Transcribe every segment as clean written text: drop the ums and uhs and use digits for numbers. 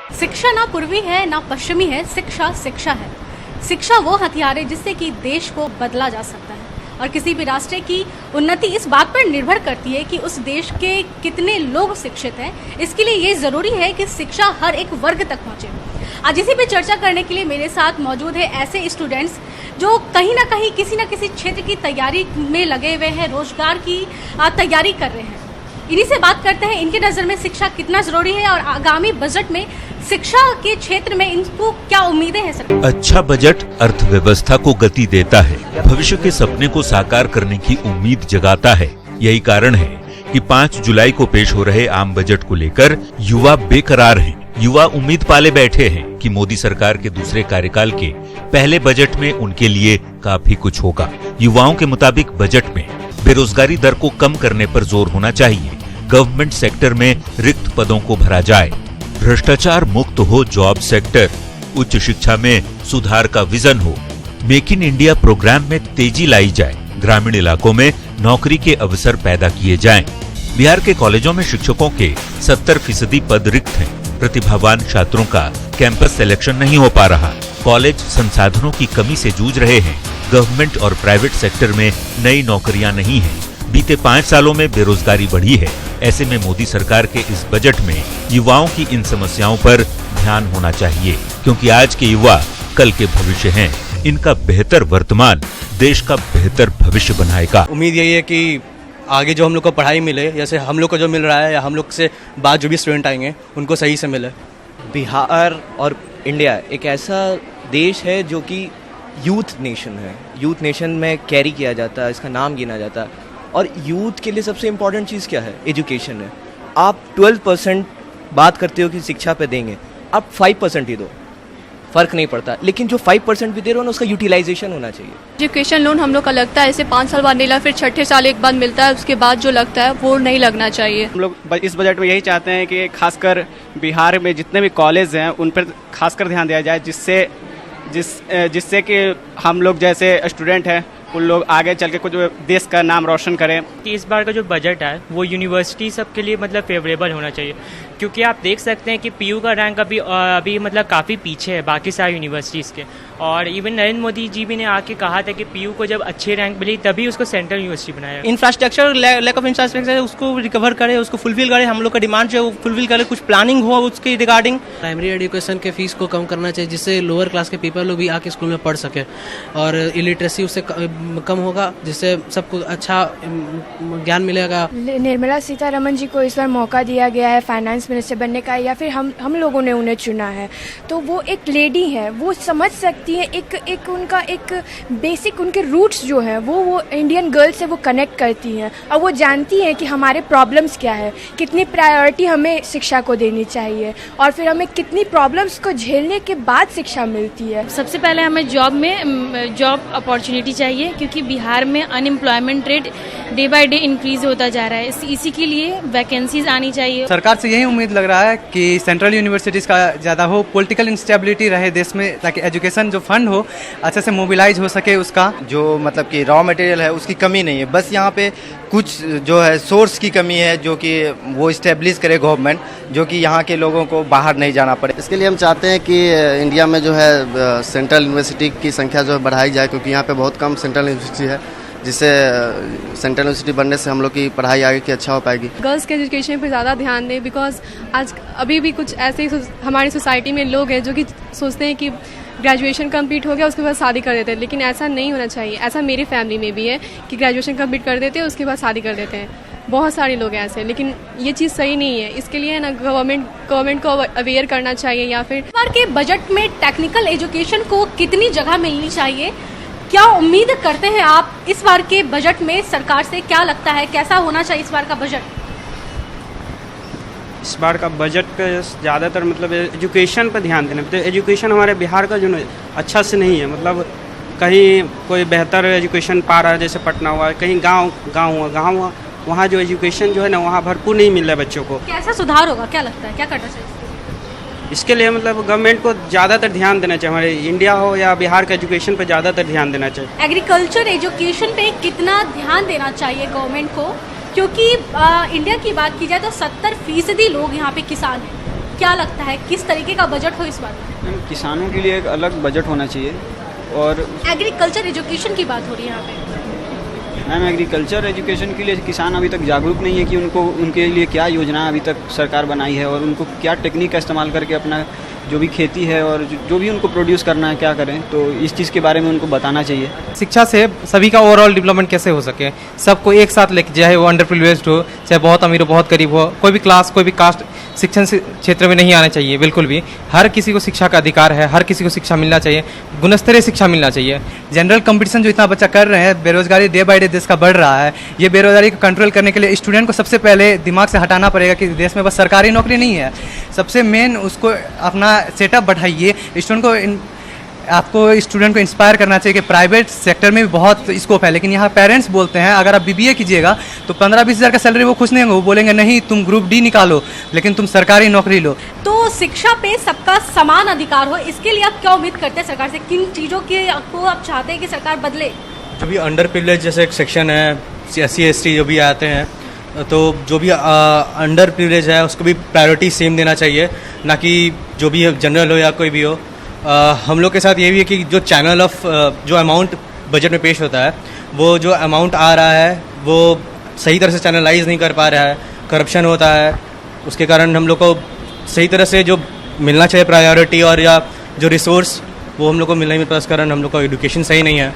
शिक्षा ना पूर्वी है ना पश्चिमी है, शिक्षा शिक्षा है। शिक्षा वो हथियार है जिससे कि देश को बदला जा सकता है और किसी भी राष्ट्र की उन्नति इस बात पर निर्भर करती है कि उस देश के कितने लोग शिक्षित हैं। इसके लिए ये ज़रूरी है कि शिक्षा हर एक वर्ग तक पहुँचे। आज इसी पे चर्चा करने के लिए मेरे साथ मौजूद है ऐसे स्टूडेंट्स जो कहीं ना कहीं किसी न किसी क्षेत्र की तैयारी में लगे हुए हैं, रोजगार की तैयारी कर रहे हैं। इन्हीं से बात करते हैं, इनकी नज़र में शिक्षा कितना ज़रूरी है और आगामी बजट में शिक्षा के क्षेत्र में इनको क्या उम्मीदें हैं सर? अच्छा बजट अर्थव्यवस्था को गति देता है, भविष्य के सपने को साकार करने की उम्मीद जगाता है। यही कारण है कि 5 जुलाई को पेश हो रहे आम बजट को लेकर युवा बेकरार हैं। युवा उम्मीद पाले बैठे हैं कि मोदी सरकार के दूसरे कार्यकाल के पहले बजट में उनके लिए काफी कुछ होगा। युवाओं के मुताबिक बजट में बेरोजगारी दर को कम करने पर जोर होना चाहिए, गवर्नमेंट सेक्टर में रिक्त पदों को भरा जाए, भ्रष्टाचार मुक्त हो जॉब सेक्टर, उच्च शिक्षा में सुधार का विजन हो, मेक इन इंडिया प्रोग्राम में तेजी लाई जाए, ग्रामीण इलाकों में नौकरी के अवसर पैदा किए जाएं। बिहार के कॉलेजों में शिक्षकों के 70% पद रिक्त हैं। प्रतिभावान छात्रों का कैंपस सिलेक्शन नहीं हो पा रहा, कॉलेज संसाधनों की कमी से जूझ रहे हैं, गवर्नमेंट और प्राइवेट सेक्टर में नई नौकरियां नहीं हैं। बीते 5 सालों में बेरोजगारी बढ़ी है। ऐसे में मोदी सरकार के इस बजट में युवाओं की इन समस्याओं पर ध्यान होना चाहिए, क्योंकि आज के युवा कल के भविष्य हैं। इनका बेहतर वर्तमान देश का बेहतर भविष्य बनाएगा। उम्मीद यही है कि आगे जो हम लोग को पढ़ाई मिले, जैसे हम लोग को जो मिल रहा है या हम लोग से बाद जो भी स्टूडेंट आएंगे उनको सही से मिले। बिहार और इंडिया एक ऐसा देश है जो कि यूथ नेशन है। यूथ नेशन में कैरी किया जाता है, इसका नाम गिना जाता है। और यूथ के लिए सबसे इम्पोर्टेंट चीज़ क्या है? एजुकेशन है। आप 12% बात करते हो कि शिक्षा पे देंगे, आप 5% ही दो, फ़र्क नहीं पड़ता। लेकिन जो 5% भी दे रहे हो ना, उसका यूटिलाइजेशन होना चाहिए। एजुकेशन लोन हम लोग का लगता है ऐसे 5 साल बाद नहीं लगा, फिर 6ठे साल एक बाद मिलता है, उसके बाद जो लगता है वो नहीं लगना चाहिए। हम लोग इस बजट में यही चाहते हैं कि खासकर बिहार में जितने भी कॉलेज हैं उन पर खासकर ध्यान दिया जाए, जिससे कि हम लोग जैसे स्टूडेंट हैं उन लोग आगे चल के कुछ देश का नाम रोशन करें। कि इस बार का जो बजट है वो यूनिवर्सिटी सबके लिए मतलब फेवरेबल होना चाहिए, क्योंकि आप देख सकते हैं कि पीयू का रैंक अभी मतलब काफ़ी पीछे है बाकी सारी यूनिवर्सिटीज़ के। और इवन नरेंद्र मोदी जी भी ने आके कहा था कि पीयू को जब अच्छे रैंक मिली तभी उसको सेंट्रल यूनिवर्सिटी बनाया। इंफ्रास्ट्रक्चर, लैक ऑफ इंफ्रास्ट्रक्चर उसको रिकवर करे, उसको फुलफिल करे, हम लोग का डिमांड जो है वो फुलफिल करे, कुछ प्लानिंग हो उसके रिगार्डिंग। प्राइमरी एजुकेशन के फीस को कम करना चाहिए, जिससे लोअर क्लास के पीपल लोग भी आके स्कूल में पढ़ सके और इलिटरेसी उससे कम होगा, जिससे सबको अच्छा ज्ञान मिलेगा। निर्मला सीतारमण जी को इस बार मौका दिया गया है फाइनेंस मिनिस्टर बनने का, या फिर हम लोगों ने उन्हें चुना है, तो वो एक लेडी है, वो समझ सकती है, एक उनका एक बेसिक उनके रूट्स जो है वो इंडियन गर्ल्स से वो कनेक्ट करती हैं और वो जानती हैं कि हमारे प्रॉब्लम्स क्या है, कितनी प्रायोरिटी हमें शिक्षा को देनी चाहिए और फिर हमें कितनी प्रॉब्लम्स को झेलने के बाद शिक्षा मिलती है। सबसे पहले हमें जॉब अपॉर्चुनिटी चाहिए, क्योंकि बिहार में unemployment rate day by day increase होता जा रहा है। इसी के लिए वैकेंसीज आनी चाहिए। सरकार से यही उम्मीद लग रहा है कि सेंट्रल यूनिवर्सिटीज़ का ज़्यादा हो, पॉलिटिकल इंस्टेबिलिटी रहे देश में, ताकि एजुकेशन जो फंड हो अच्छे से मोबिलाइज हो सके। उसका जो मतलब कि रॉ मटेरियल है उसकी कमी नहीं है, बस यहाँ पे कुछ जो है सोर्स की कमी है, जो कि वो इस्टेब्लिश करे गवर्नमेंट, जो कि यहाँ के लोगों को बाहर नहीं जाना पड़े। इसके लिए हम चाहते हैं कि इंडिया में जो है सेंट्रल यूनिवर्सिटी की संख्या जो है बढ़ाई जाए, क्योंकि यहाँ पे बहुत कम सेंट्रल यूनिवर्सिटी है, जिससे सेंट्रल यूनिवर्सिटी बनने से हम लोग की पढ़ाई आगे की अच्छा हो पाएगी। गर्ल्स के एजुकेशन पे ज़्यादा ध्यान दें, बिकॉज आज अभी भी कुछ ऐसे हमारी सोसाइटी में लोग हैं जो कि सोचते हैं कि ग्रेजुएशन कंप्लीट हो गया उसके बाद शादी कर देते हैं, लेकिन ऐसा नहीं होना चाहिए। ऐसा मेरी फैमिली में भी है कि ग्रेजुएशन कंप्लीट कर देते हैं उसके बाद शादी कर देते हैं, बहुत सारे लोग हैं ऐसे, लेकिन ये चीज़ सही नहीं है। इसके लिए ना गवर्नमेंट को अवेयर करना चाहिए। या फिर इस बार के बजट में टेक्निकल एजुकेशन को कितनी जगह मिलनी चाहिए, क्या उम्मीद करते हैं आप इस बार के बजट में? सरकार से क्या लगता है कैसा होना चाहिए इस बार का बजट? इस बार का बजट पे ज़्यादातर मतलब एजुकेशन पे ध्यान देना। तो एजुकेशन हमारे बिहार का जो अच्छा से नहीं है, मतलब कहीं कोई बेहतर एजुकेशन पा रहा है, जैसे पटना हुआ, कहीं गाँव हुआ, वहाँ जो एजुकेशन जो है ना वहाँ भरपूर नहीं मिल रहा है बच्चों को। कैसा सुधार होगा, क्या लगता है, क्या करना चाहिए? इसके लिए मतलब गवर्नमेंट को ज़्यादातर ध्यान देना चाहिए, हमारे इंडिया हो या बिहार के एजुकेशन पे ज़्यादातर ध्यान देना चाहिए। एग्रीकल्चर एजुकेशन पे कितना ध्यान देना चाहिए गवर्नमेंट को, क्योंकि इंडिया की बात की जाए तो 70% लोग यहाँ पे किसान हैं। क्या लगता है किस तरीके का बजट हो इस बार? किसानों के लिए एक अलग बजट होना चाहिए। और एग्रीकल्चर एजुकेशन की बात हो रही है यहाँ पे। मैम, एग्रीकल्चर एजुकेशन के लिए किसान अभी तक जागरूक नहीं है कि उनके लिए क्या योजना अभी तक सरकार बनाई है और उनको क्या टेक्निक का इस्तेमाल करके अपना जो भी खेती है और जो भी उनको प्रोड्यूस करना है क्या करें, तो इस चीज़ के बारे में उनको बताना चाहिए। शिक्षा से सभी का ओवरऑल डेवलपमेंट कैसे हो सके, सबको एक साथ लेके, चाहे वो अंडर प्रिविलेज्ड हो, चाहे बहुत अमीर हो बहुत गरीब हो, कोई भी क्लास कोई भी कास्ट शिक्षण क्षेत्र में नहीं आना चाहिए बिल्कुल भी। हर किसी को शिक्षा का अधिकार है, हर किसी को शिक्षा मिलना चाहिए, गुणस्तरीय शिक्षा मिलना चाहिए। जनरल कंपटीशन जो इतना बच्चा कर रहे हैं, बेरोजगारी डे बाय डे देश का बढ़ रहा है, ये बेरोजगारी को कंट्रोल करने के लिए स्टूडेंट को सबसे पहले दिमाग से हटाना पड़ेगा कि देश में बस सरकारी नौकरी नहीं है, सबसे मेन उसको अपना सेटअप बढ़ाइए। आपको स्टूडेंट को इंस्पायर करना चाहिए कि प्राइवेट सेक्टर में भी बहुत स्कोप है, लेकिन यहाँ पेरेंट्स बोलते हैं अगर आप बीबीए कीजिएगा तो 15-20 हज़ार का सैलरी वो खुश नहीं होंगे, वो बोलेंगे नहीं तुम ग्रुप डी निकालो लेकिन तुम सरकारी नौकरी लो। तो शिक्षा पे सबका समान अधिकार हो, इसके लिए आप क्या उम्मीद करते हैं सरकार से? किन चीज़ों के को आप चाहते हैं कि सरकार बदले? जो भी अंडर प्रिविलेज जैसे एक सेक्शन है, SC/ST जो भी आते हैं, तो जो भी अंडर प्रिविलेज है उसको भी प्रायोरिटी सेम देना चाहिए, ना कि जो भी जनरल हो या कोई भी हो। हम लोग के साथ ये भी है कि जो चैनल ऑफ जो अमाउंट बजट में पेश होता है, वो जो अमाउंट आ रहा है वो सही तरह से चैनलाइज नहीं कर पा रहा है, करप्शन होता है, उसके कारण हम लोग को सही तरह से जो मिलना चाहिए प्रायोरिटी और या जो रिसोर्स वो हम लोग को मिलना ही मिलता, इस कारण हम लोग का एजुकेशन सही नहीं है।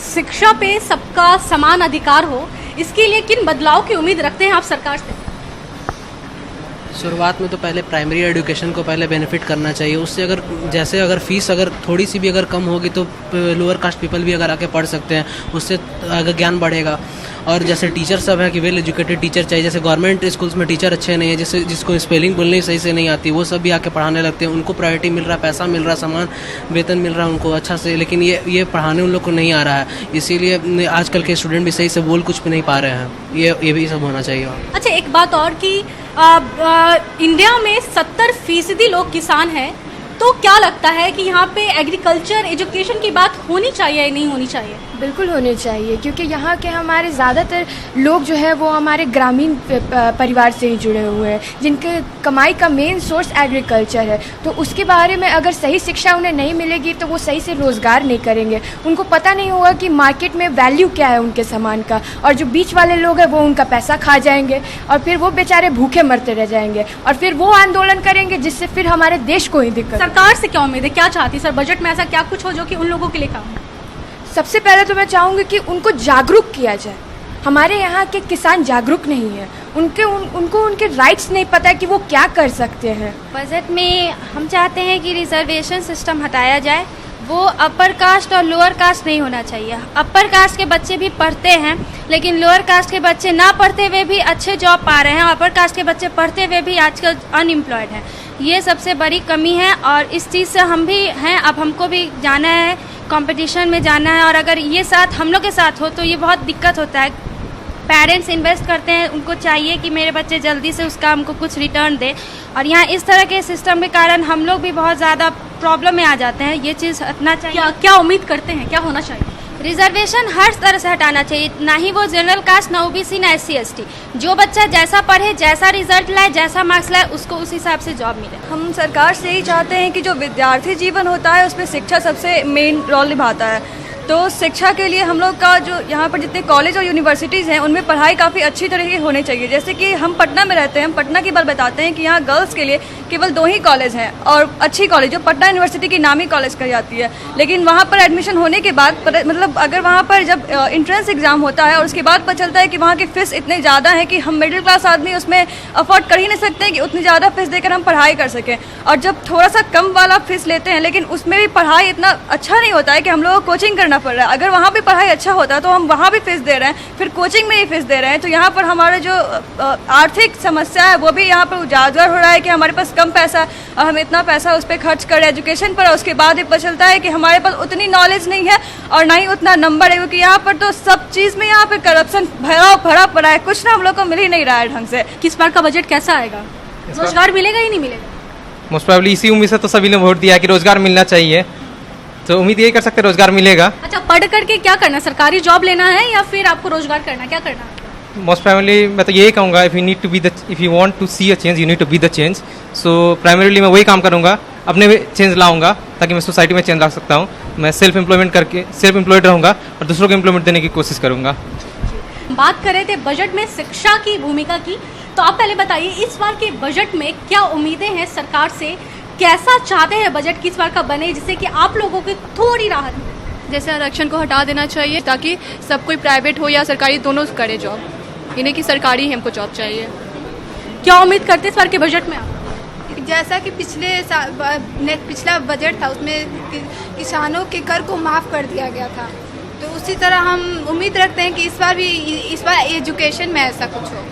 शिक्षा पे सबका समान अधिकार हो, इसके लिए किन बदलाव की उम्मीद रखते हैं आप सरकार से? शुरुआत में तो पहले प्राइमरी एजुकेशन को पहले बेनिफिट करना चाहिए, उससे अगर फीस अगर थोड़ी सी भी अगर कम होगी तो लोअर कास्ट पीपल भी अगर आके पढ़ सकते हैं, उससे अगर ज्ञान बढ़ेगा। और जैसे टीचर सब है कि वेल एजुकेटेड टीचर चाहिए, जैसे गवर्नमेंट स्कूल्स में टीचर अच्छे नहीं है, जिसको स्पेलिंग बोलनी सही से नहीं आती, वो सब भी आके पढ़ाने लगते हैं, उनको प्रायोरिटी मिल रहा है, पैसा मिल रहा है, समान वेतन मिल रहा है उनको अच्छा से, लेकिन ये पढ़ाने उन लोग को नहीं आ रहा है, इसीलिए आजकल के स्टूडेंट भी सही से बोल कुछ भी नहीं पा रहे हैं। ये भी सब होना चाहिए। अच्छा, एक बात और कि इंडिया में 70% लोग किसान हैं, तो क्या लगता है कि यहाँ पे एग्रीकल्चर एजुकेशन की बात होनी चाहिए या नहीं होनी चाहिए? बिल्कुल होनी चाहिए, क्योंकि यहाँ के हमारे ज़्यादातर लोग जो है वो हमारे ग्रामीण परिवार से ही जुड़े हुए हैं, जिनके कमाई का मेन सोर्स एग्रीकल्चर है। तो उसके बारे में अगर सही शिक्षा उन्हें नहीं मिलेगी तो वो सही से रोज़गार नहीं करेंगे, उनको पता नहीं होगा कि मार्केट में वैल्यू क्या है उनके सामान का, और जो बीच वाले लोग हैं वो उनका पैसा खा जाएंगे और फिर वो बेचारे भूखे मरते रह जाएंगे और फिर वो आंदोलन करेंगे जिससे फिर हमारे देश को ही दिक्कत। सरकार से क्या उम्मीद है, क्या चाहती है सर? बजट में ऐसा क्या कुछ हो जो कि उन लोगों के लिए काम हो? सबसे पहले तो मैं चाहूँगी कि उनको जागरूक किया जाए। हमारे यहाँ के किसान जागरूक नहीं है, उनको उनके राइट्स नहीं पता है कि वो क्या कर सकते हैं। बजट में हम चाहते हैं कि रिजर्वेशन सिस्टम हटाया जाए, वो अपर कास्ट और लोअर कास्ट नहीं होना चाहिए। अपर कास्ट के बच्चे भी पढ़ते हैं, लेकिन लोअर कास्ट के बच्चे ना पढ़ते हुए भी अच्छे जॉब पा रहे हैं, अपर कास्ट के बच्चे पढ़ते हुए भी आजकल अनएम्प्लॉयड हैं। ये सबसे बड़ी कमी है और इस चीज़ से हम भी हैं, अब हमको भी जाना है, कंपटीशन में जाना है, और अगर ये साथ हम लोग के साथ हो तो ये बहुत दिक्कत होता है। पेरेंट्स इन्वेस्ट करते हैं, उनको चाहिए कि मेरे बच्चे जल्दी से उसका हमको कुछ रिटर्न दे, और यहाँ इस तरह के सिस्टम के कारण हम लोग भी बहुत ज़्यादा प्रॉब्लम में आ जाते हैं। ये चीज़ हटना चाहिए। क्या उम्मीद करते हैं, क्या होना चाहिए? रिजर्वेशन हर तरह से हटाना चाहिए, ना ही वो जनरल कास्ट, ना OBC, ना SC/ST। जो बच्चा जैसा पढ़े, जैसा रिजल्ट लाए, जैसा मार्क्स लाए, उसको उस हिसाब से जॉब मिले। हम सरकार से ही चाहते हैं कि जो विद्यार्थी जीवन होता है उसमें शिक्षा सबसे मेन रोल निभाता है, तो शिक्षा के लिए हम लोग का जो यहाँ पर जितने कॉलेज और यूनिवर्सिटीज़ हैं उनमें पढ़ाई काफ़ी अच्छी तरह की होनी चाहिए। जैसे कि हम पटना में रहते हैं, हम पटना की बात बताते हैं कि यहाँ गर्ल्स के लिए केवल 2 ही कॉलेज हैं और अच्छी कॉलेज जो पटना यूनिवर्सिटी की नामी कॉलेज कही जाती है, लेकिन वहाँ पर एडमिशन होने के बाद मतलब अगर वहाँ पर जब इंट्रेंस एग्ज़ाम होता है और उसके बाद पता चलता है कि वहाँ की फ़ीस इतने ज़्यादा है कि हम मिडिल क्लास आदमी उसमें अफोर्ड कर ही नहीं सकते हैं कि उतनी ज़्यादा फीस देकर हम पढ़ाई कर सकें, और जब थोड़ा सा कम वाला फीस लेते हैं लेकिन उसमें भी पढ़ाई इतना अच्छा नहीं होता है कि हम लोगों को कोचिंग करना पड़ रहा है। अगर वहाँ भी पढ़ाई अच्छा होता है तो हम वहाँ भी फीस दे रहे हैं, फिर कोचिंग में ही फीस दे रहे हैं, तो यहाँ पर हमारे जो आर्थिक समस्या है वो भी यहाँ पर उजागर हो रहा है कि हमारे पास कम पैसा और हम इतना पैसा उस पर खर्च कर रहे हैं एजुकेशन पर, और उसके बाद ही पता चलता है कि हमारे पास उतनी नॉलेज नहीं है और ना ही उतना नंबर है, क्योंकि यहाँ पर तो सब चीज़ में यहाँ पर करप्शन भरा पड़ा है, कुछ ना हम लोग को मिल ही नहीं रहा है ढंग से। किस बार का बजट कैसा आएगा? रोजगार मिलेगा ही नहीं मिलेगा? मोस्ट प्रोबेबली इसी उम्मीद से तो सभी ने वोट दिया कि रोजगार मिलना चाहिए, तो उम्मीद यही कर सकते हैं रोजगार मिलेगा। अच्छा, पढ़ करके क्या करना, सरकारी जॉब लेना है या फिर आपको रोजगार करना, क्या करना? मोस्ट प्राइमरली मैं तो यही कहूँगा, if you want to see a change you need to be the change. So primarily मैं वही काम करूँगा, अपने में चेंज लाऊंगा ताकि मैं सोसाइटी में चेंज ला सकता हूँ। मैं सेल्फ एम्प्लॉयड रहूँगा और दूसरों को एम्प्लॉयमेंट देने की कोशिश करूँगा। बात कर रहे थे बजट में शिक्षा की भूमिका की, तो आप पहले बताइए इस बार के बजट में क्या उम्मीदें हैं सरकार से, कैसा चाहते हैं बजट किस बार का बने जिससे कि आप लोगों की थोड़ी राहत मिले? जैसे आरक्षण को हटा देना चाहिए ताकि सब कोई प्राइवेट हो या सरकारी दोनों करे जॉब, इन्हें की सरकारी ही हमको जॉब चाहिए। क्या उम्मीद करते इस बार के बजट में आप? जैसा कि पिछला बजट था उसमें किसानों के कर को माफ़ कर दिया गया था, तो उसी तरह हम उम्मीद रखते हैं कि इस बार एजुकेशन में ऐसा कुछ हो।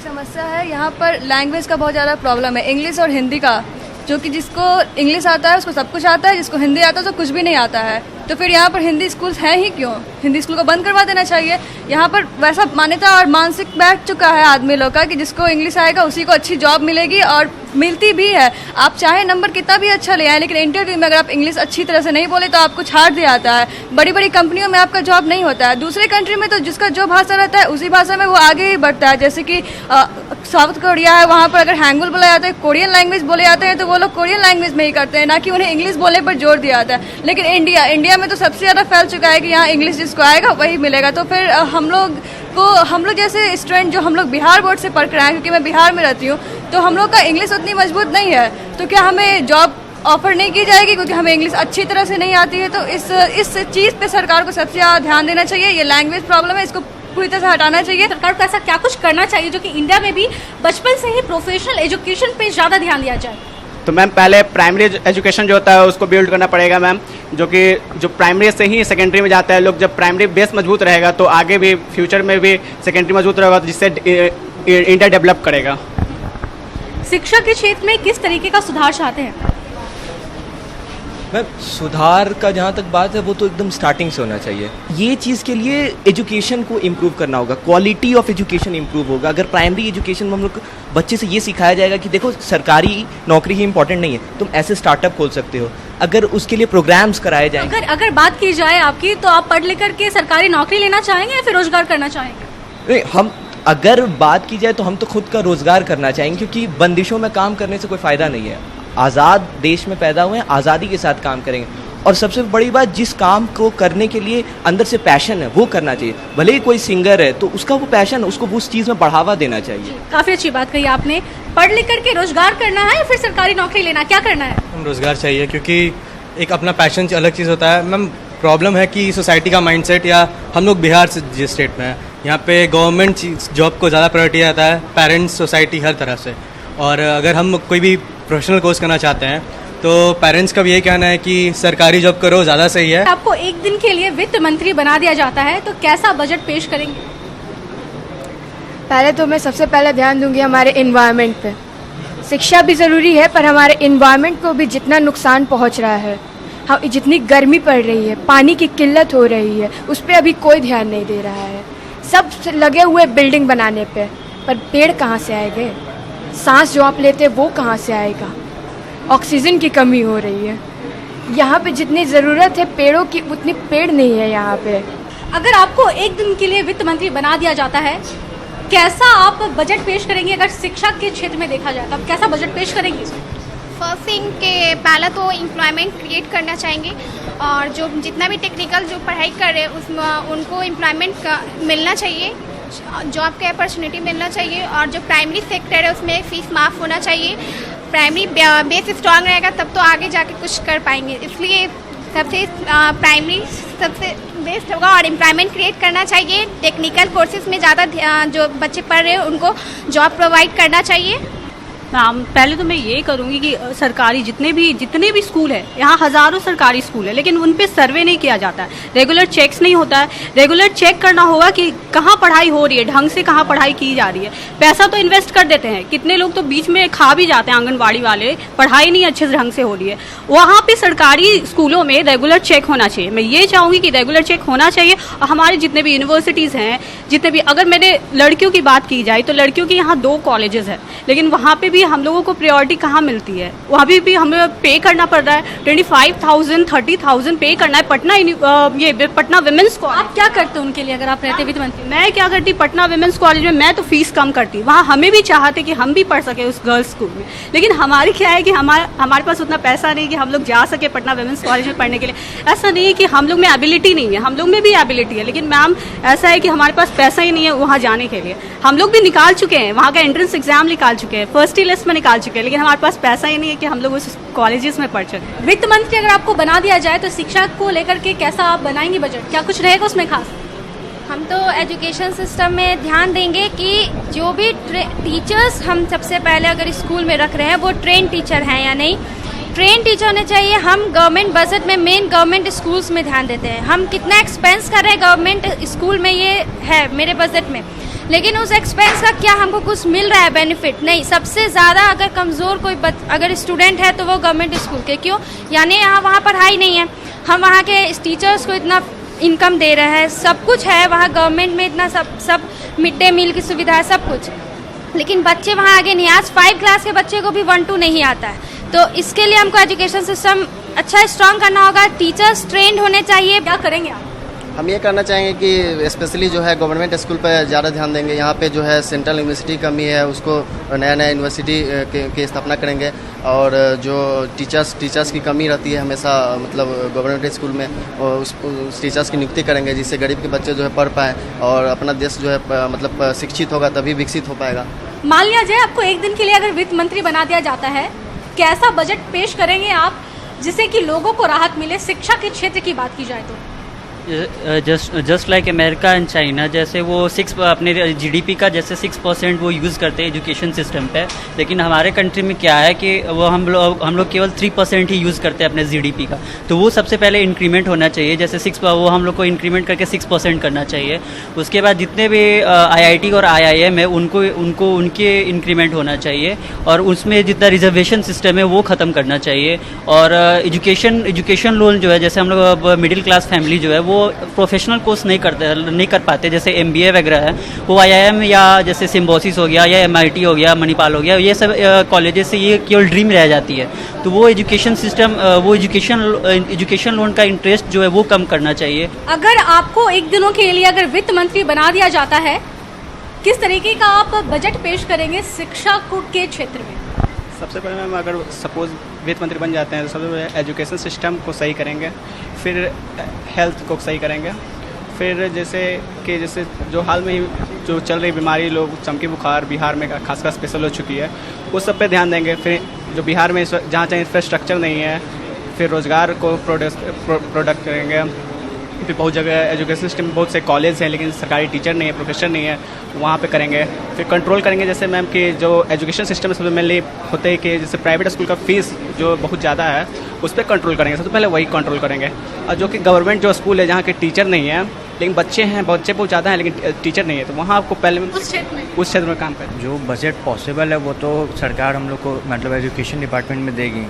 समस्या है यहाँ पर लैंग्वेज का बहुत ज़्यादा प्रॉब्लम है, इंग्लिश और हिंदी का, जो कि जिसको इंग्लिश आता है उसको सब कुछ आता है, जिसको हिंदी आता है उसको कुछ भी नहीं आता है। तो फिर यहाँ पर हिंदी स्कूल हैं ही क्यों? हिंदी स्कूल को बंद करवा देना चाहिए। यहाँ पर वैसा मान्यता और मानसिक बैठ चुका है आदमी लोग का कि जिसको इंग्लिश आएगा उसी को अच्छी जॉब मिलेगी, और मिलती भी है। आप चाहे नंबर कितना भी अच्छा ले आए, लेकिन इंटरव्यू में अगर आप इंग्लिश अच्छी तरह से नहीं बोले तो आपको छाड़ दिया जाता है। बड़ी बड़ी कंपनियों में आपका जॉब नहीं होता है। दूसरे कंट्री में तो जिसका जो भाषा रहता है उसी भाषा में वो आगे ही बढ़ता है। जैसे कि साउथ कोरिया है, वहाँ पर अगर हैंगुल बोला जाता है, कोरियन लैंग्वेज बोले जाते हैं, तो वो लोग कोरियन लैंग्वेज में ही करते हैं, ना कि उन्हें इंग्लिश बोलने पर जोर दिया जाता है। लेकिन इंडिया में तो सबसे ज़्यादा फैल चुका है कि यहाँ इंग्लिश जिसको आएगा वही मिलेगा। तो फिर हम लोग जैसे स्टूडेंट जो हम लोग बिहार बोर्ड से पढ़ कर आए, क्योंकि मैं बिहार में रहती हूँ, तो हम लोग का इंग्लिश उतनी मजबूत नहीं है। तो क्या हमें जॉब ऑफर नहीं की जाएगी क्योंकि हमें इंग्लिश अच्छी तरह से नहीं आती है? तो इस चीज़ पे सरकार को सबसे ज़्यादा ध्यान देना चाहिए। ये लैंग्वेज प्रॉब्लम है, इसको पूरी तरह से हटाना चाहिए। सरकार को ऐसा क्या कुछ करना चाहिए जो कि इंडिया में भी बचपन से ही प्रोफेशनल एजुकेशन पे ज़्यादा ध्यान दिया जाए? तो मैम पहले प्राइमरी एजुकेशन जो होता है उसको बिल्ड करना पड़ेगा मैम, जो प्राइमरी से ही सेकेंडरी में जाता है लोग। जब प्राइमरी बेस मजबूत रहेगा तो आगे भी फ्यूचर में भी सेकेंडरी मजबूत रहेगा, तो जिससे इंडिया डेवलप करेगा। शिक्षा के क्षेत्र में किस तरीके का सुधार चाहते हैं? मैम सुधार का जहाँ तक बात है वो तो एकदम स्टार्टिंग से होना चाहिए। ये चीज़ के लिए एजुकेशन को इम्प्रूव करना होगा, क्वालिटी ऑफ एजुकेशन इम्प्रूव होगा। अगर प्राइमरी एजुकेशन में हम लोग बच्चे से ये सिखाया जाएगा कि देखो सरकारी नौकरी ही इंपॉर्टेंट नहीं है, तुम ऐसे स्टार्टअप खोल सकते हो, अगर उसके लिए प्रोग्राम्स कराए जाएं। अगर बात की जाए आपकी, तो आप पढ़ लिख करके सरकारी नौकरी लेना चाहेंगे या फिर रोजगार करना चाहेंगे? नहीं, हम अगर बात की जाए तो हम तो खुद का रोजगार करना चाहेंगे, क्योंकि बंदिशों में काम करने से कोई फ़ायदा नहीं है। आज़ाद देश में पैदा हुए हैं, आज़ादी के साथ काम करेंगे। और सबसे बड़ी बात, जिस काम को करने के लिए अंदर से पैशन है वो करना चाहिए। भले ही कोई सिंगर है तो उसका वो पैशन है, उसको उस चीज़ में बढ़ावा देना चाहिए। काफ़ी अच्छी बात कही आपने। पढ़ लिख करके रोजगार करना है या फिर सरकारी नौकरी लेना, क्या करना है? हम रोज़गार चाहिए, क्योंकि एक अपना पैशन अलग चीज़ होता है। मैम प्रॉब्लम है कि सोसाइटी का माइंडसेट, या हम लोग बिहार से जिस स्टेट में हैं, यहाँ पे गवर्नमेंट जॉब को ज़्यादा प्रायोरिटी आता है, पेरेंट्स, सोसाइटी, हर तरह से। और अगर हम कोई भी प्रोफेशनल कोर्स करना चाहते हैं तो पेरेंट्स का भी यही कहना है कि सरकारी जॉब करो, ज़्यादा सही है। आपको एक दिन के लिए वित्त मंत्री बना दिया जाता है तो कैसा बजट पेश करेंगे? पहले तो मैं सबसे पहले ध्यान दूंगी हमारे इन्वायरमेंट पे। शिक्षा भी ज़रूरी है, पर हमारे इन्वायरमेंट को भी जितना नुकसान पहुंच रहा है, हम जितनी गर्मी पड़ रही है, पानी की किल्लत हो रही है, उस पर अभी कोई ध्यान नहीं दे रहा है। सब लगे हुए बिल्डिंग बनाने पे, पर पेड़ कहाँ से आएंगे? सांस जो आप लेते वो कहाँ से आएगा? ऑक्सीजन की कमी हो रही है। यहाँ पे जितनी ज़रूरत है पेड़ों की, उतनी पेड़ नहीं है यहाँ पे। अगर आपको एक दिन के लिए वित्त मंत्री बना दिया जाता है, कैसा आप बजट पेश करेंगे? अगर शिक्षा के क्षेत्र में देखा जाए तो आप कैसा बजट पेश करेंगे? फर्स्ट थिंग के पहला तो एम्प्लॉयमेंट क्रिएट करना चाहेंगे, और जो जितना भी टेक्निकल जो पढ़ाई कर रहे हैं उसमें उनको एम्प्लॉयमेंट मिलना चाहिए, जॉब के अपॉर्चुनिटी मिलना चाहिए। और जो प्राइमरी सेक्टर है उसमें फीस माफ़ होना चाहिए। प्राइमरी बेस स्ट्रांग रहेगा तब तो आगे जाके कुछ कर पाएंगे, इसलिए सबसे प्राइमरी सबसे बेस्ट होगा। और एम्प्लॉयमेंट क्रिएट करना चाहिए। टेक्निकल कोर्सेज में ज़्यादा जो बच्चे पढ़ रहे हैं उनको जॉब प्रोवाइड करना चाहिए। पहले तो मैं ये करूँगी कि सरकारी जितने भी स्कूल है, यहाँ हज़ारों सरकारी स्कूल है, लेकिन उन पे सर्वे नहीं किया जाता है, रेगुलर चेक्स नहीं होता है। रेगुलर चेक करना होगा कि कहाँ पढ़ाई हो रही है, ढंग से कहाँ पढ़ाई की जा रही है। पैसा तो इन्वेस्ट कर देते हैं, कितने लोग तो बीच में खा भी जाते हैं, आंगनबाड़ी वाले, पढ़ाई नहीं अच्छे ढंग से हो रही है। वहाँ पे सरकारी स्कूलों में रेगुलर चेक होना चाहिए। मैं ये चाहूँगी कि रेगुलर चेक होना चाहिए। और हमारे जितने भी यूनिवर्सिटीज़ हैं, जितने भी, अगर मेरे लड़कियों की बात की जाए तो लड़कियों की यहाँ 2 कॉलेजेस हैं, लेकिन वहाँ पर भी भी हम लोगों को प्रायोरिटी कहाँ मिलती है, वहाँ भी हमें पे करना पड़ रहा है। 25,000 30,000 पे करना है। पटना विमेंस कॉलेज, आप क्या करते हो उनके लिए अगर आप रहते वित्त मंत्री? मैं क्या करती, पटना विमेंस कॉलेज में मैं तो फीस कम करती, वहाँ हमें भी चाहते कि हम भी पढ़ सके उस गर्ल्स स्कूल में, लेकिन हमारी क्या है कि हमारे पास उतना पैसा नहीं कि हम लोग जा सके पटना विमेंस कॉलेज में पढ़ने के लिए। ऐसा नहीं है कि हम लोग में एबिलिटी नहीं है, हम लोग में भी एबिलिटी है, लेकिन मैम ऐसा है कि हमारे पास पैसा ही नहीं है वहाँ जाने के लिए। हम लोग भी निकाल चुके हैं, वहाँ का एंट्रेंस एग्जाम निकाल चुके हैं, फर्स्ट लिस्ट में निकाल चुके हैं, लेकिन हमारे पास पैसा ही नहीं है कि हम लोग उस कॉलेजेस में पढ़ सकें। वित्त मंत्री अगर आपको बना दिया जाए तो शिक्षा को लेकर के कैसा आप बनाएंगे बजट, क्या कुछ रहेगा उसमें खास? हम तो एजुकेशन सिस्टम में ध्यान देंगे कि जो भी टीचर्स हम सबसे पहले अगर स्कूल में रख रहे हैं वो ट्रेन टीचर हैं या नहीं, ट्रेन टीचर होने चाहिए। हम गवर्नमेंट बजट में मेन गवर्नमेंट स्कूल्स में ध्यान देते हैं, हम कितना एक्सपेंस कर रहे हैं गवर्नमेंट स्कूल में ये है मेरे बजट में, लेकिन उस एक्सपेंस का क्या हमको कुछ मिल रहा है बेनिफिट? नहीं। सबसे ज़्यादा अगर कमज़ोर कोई अगर स्टूडेंट है तो वो गवर्नमेंट स्कूल के, क्यों? यानी यहाँ वहाँ पढ़ाई नहीं है, हम वहाँ के टीचर्स को इतना इनकम दे रहे हैं, सब कुछ है वहाँ गवर्नमेंट में, इतना सब मिड डे मील की सुविधा है, सब कुछ, लेकिन बच्चे वहाँ आगे नहीं। आज 5 क्लास के बच्चे को भी 1-2 नहीं आता है, तो इसके लिए हमको एजुकेशन सिस्टम अच्छा स्ट्रॉन्ग करना होगा, टीचर्स ट्रेंड होने चाहिए। क्या करेंगे आप? हम ये करना चाहेंगे कि स्पेशली जो है गवर्नमेंट स्कूल पर ज़्यादा ध्यान देंगे। यहाँ पे जो है सेंट्रल यूनिवर्सिटी की कमी है, उसको नया यूनिवर्सिटी की स्थापना करेंगे, और जो टीचर्स की कमी रहती है हमेशा, मतलब गवर्नमेंट स्कूल में उस टीचर्स की नियुक्ति करेंगे, जिससे गरीब के बच्चे जो है पढ़ पाएँ और अपना देश जो है मतलब शिक्षित होगा तभी विकसित हो पाएगा। मान लिया जाए आपको एक दिन के लिए अगर वित्त मंत्री बना दिया जाता है, कैसा बजट पेश करेंगे आप जिससे कि लोगों को राहत मिले? शिक्षा के क्षेत्र की बात की जाए तो just like America and China, जैसे वो अपने जीडीपी का जैसे 6% वो यूज़ करते हैं एजुकेशन सिस्टम पे, लेकिन हमारे कंट्री में क्या है कि वो हम लोग केवल 3% ही यूज़ करते हैं अपने जीडीपी का। तो वो सबसे पहले इंक्रीमेंट होना चाहिए, जैसे वो हम लोग को इंक्रीमेंट करके 6% करना चाहिए। उसके बाद जितने भी IIT और IIM है उनके इंक्रीमेंट होना चाहिए, और उसमें जितना रिजर्वेशन सिस्टम है वो ख़त्म करना चाहिए। और एजुकेशन लोन जो है, जैसे हम लोग मिडिल क्लास फैमिली जो है वो प्रोफेशनल कोर्स नहीं कर पाते, जैसे MBA वगैरह है, वो IIM या जैसे सिम्बोसिस हो गया या MIT हो गया, मणिपाल हो गया, ये सब कॉलेजेस से ये केवल ड्रीम रह जाती है। तो वो एजुकेशन लोन का इंटरेस्ट जो है वो कम करना चाहिए। अगर आपको एक दिनों के लिए अगर वित्त मंत्री बना दिया जाता है, किस तरीके का आप बजट पेश करेंगे शिक्षा के क्षेत्र में? सबसे पहले मैम अगर सपोज वित्त मंत्री बन जाते हैं तो सबसे पहले एजुकेशन सिस्टम को सही करेंगे, फिर हेल्थ को सही करेंगे, फिर जैसे जो हाल में ही जो चल रही बीमारी, लोग चमकी बुखार बिहार में खासकर स्पेशल हो चुकी है, उस सब पे ध्यान देंगे। फिर जो बिहार में जहाँ चाहे इंफ्रास्ट्रक्चर नहीं है, फिर रोज़गार को प्रोडक्ट करेंगे। फिर बहुत जगह एजुकेशन सिस्टम में बहुत से कॉलेज हैं लेकिन सरकारी टीचर नहीं है, प्रोफेसर नहीं है, वहाँ पे करेंगे। फिर कंट्रोल करेंगे, जैसे मैम कि जो एजुकेशन सिस्टम में सबसे मेनली होते हैं कि जैसे प्राइवेट स्कूल का फीस जो बहुत ज़्यादा है उस पर कंट्रोल करेंगे, सबसे पहले वही कंट्रोल करेंगे। और जो कि गवर्नमेंट जो स्कूल है जहाँ के टीचर नहीं है लेकिन बच्चे बहुत ज़्यादा हैं लेकिन टीचर नहीं है, तो वहाँ आपको पहले उस क्षेत्र में काम करें। जो बजट पॉसिबल है वो तो सरकार हम लोग को मतलब एजुकेशन डिपार्टमेंट में देगी,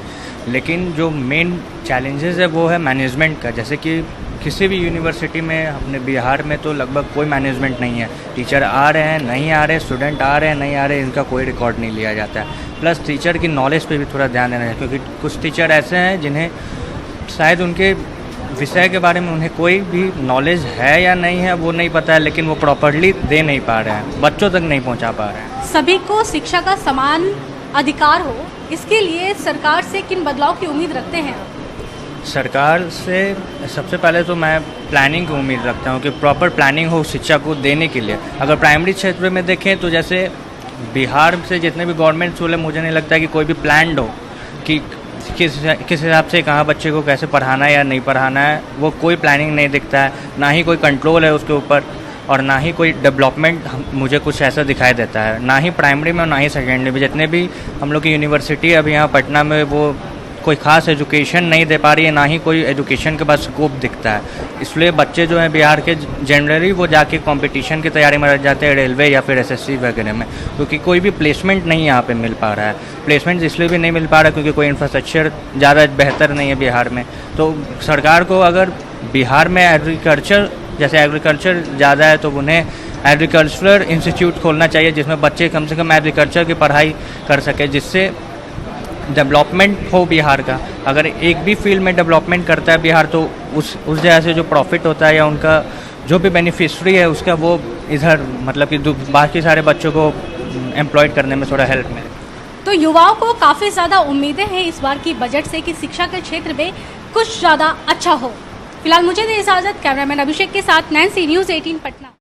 लेकिन जो मेन चैलेंजेस है वो है मैनेजमेंट का। जैसे कि किसी भी यूनिवर्सिटी में अपने बिहार में तो लगभग कोई मैनेजमेंट नहीं है, टीचर आ रहे हैं नहीं आ रहे, स्टूडेंट आ रहे हैं नहीं आ रहे, इनका कोई रिकॉर्ड नहीं लिया जाता है। प्लस टीचर की नॉलेज पे भी थोड़ा ध्यान देना है, क्योंकि कुछ टीचर ऐसे हैं जिन्हें शायद उनके विषय के बारे में उन्हें कोई भी नॉलेज है या नहीं है वो नहीं पता है, लेकिन वो प्रॉपरली दे नहीं पा रहे हैं, बच्चों तक नहीं पहुँचा पा रहे हैं। सभी को शिक्षा का समान अधिकार हो, इसके लिए सरकार से किन बदलाव की उम्मीद रखते हैं? सरकार से सबसे पहले तो मैं प्लानिंग की उम्मीद रखता हूँ कि प्रॉपर प्लानिंग हो शिक्षा को देने के लिए। अगर प्राइमरी क्षेत्र में देखें तो जैसे बिहार से जितने भी गवर्नमेंट स्कूल है, मुझे नहीं लगता कि कोई भी प्लान्ड हो कि किस हिसाब से कहाँ बच्चे को कैसे पढ़ाना है या नहीं पढ़ाना है, वो कोई प्लानिंग नहीं दिखता है, ना ही कोई कंट्रोल है उसके ऊपर, और ना ही कोई डेवलपमेंट मुझे कुछ ऐसा दिखाई देता है, ना ही प्राइमरी में और ना ही सेकेंडरी में। जितने भी हम लोग की यूनिवर्सिटी अभी यहाँ पटना में वो कोई ख़ास एजुकेशन नहीं दे पा रही है, ना ही कोई एजुकेशन के बाद स्कोप दिखता है। इसलिए बच्चे जो हैं बिहार के जनरली वो जाके कंपटीशन की तैयारी में रह जाते हैं, रेलवे या फिर SSC वगैरह में, क्योंकि कोई भी प्लेसमेंट नहीं यहाँ पे मिल पा रहा है। प्लेसमेंट इसलिए भी नहीं मिल पा रहा है क्योंकि कोई इंफ्रास्ट्रक्चर ज़्यादा बेहतर नहीं है बिहार में। तो सरकार को अगर बिहार में एग्रीकल्चर जैसे एग्रीकल्चर ज़्यादा है तो उन्हें एग्रीकल्चरल इंस्टीट्यूट खोलना चाहिए जिसमें बच्चे कम से कम एग्रीकल्चर की पढ़ाई कर सके, जिससे डेवलपमेंट हो बिहार का। अगर एक भी फील्ड में डेवलपमेंट करता है बिहार तो उस जगह से जो प्रॉफिट होता है या उनका जो भी बेनिफिशरी है उसका वो इधर मतलब कि बाकी सारे बच्चों को एम्प्लॉयड करने में थोड़ा हेल्प मिले। तो युवाओं को काफ़ी ज़्यादा उम्मीदें हैं इस बार की बजट से कि शिक्षा के क्षेत्र में कुछ ज़्यादा अच्छा हो। फिलहाल मुझे दे इजाज़त, कैमरामैन अभिषेक के साथ नैन्सी, न्यूज़ 18 पटना।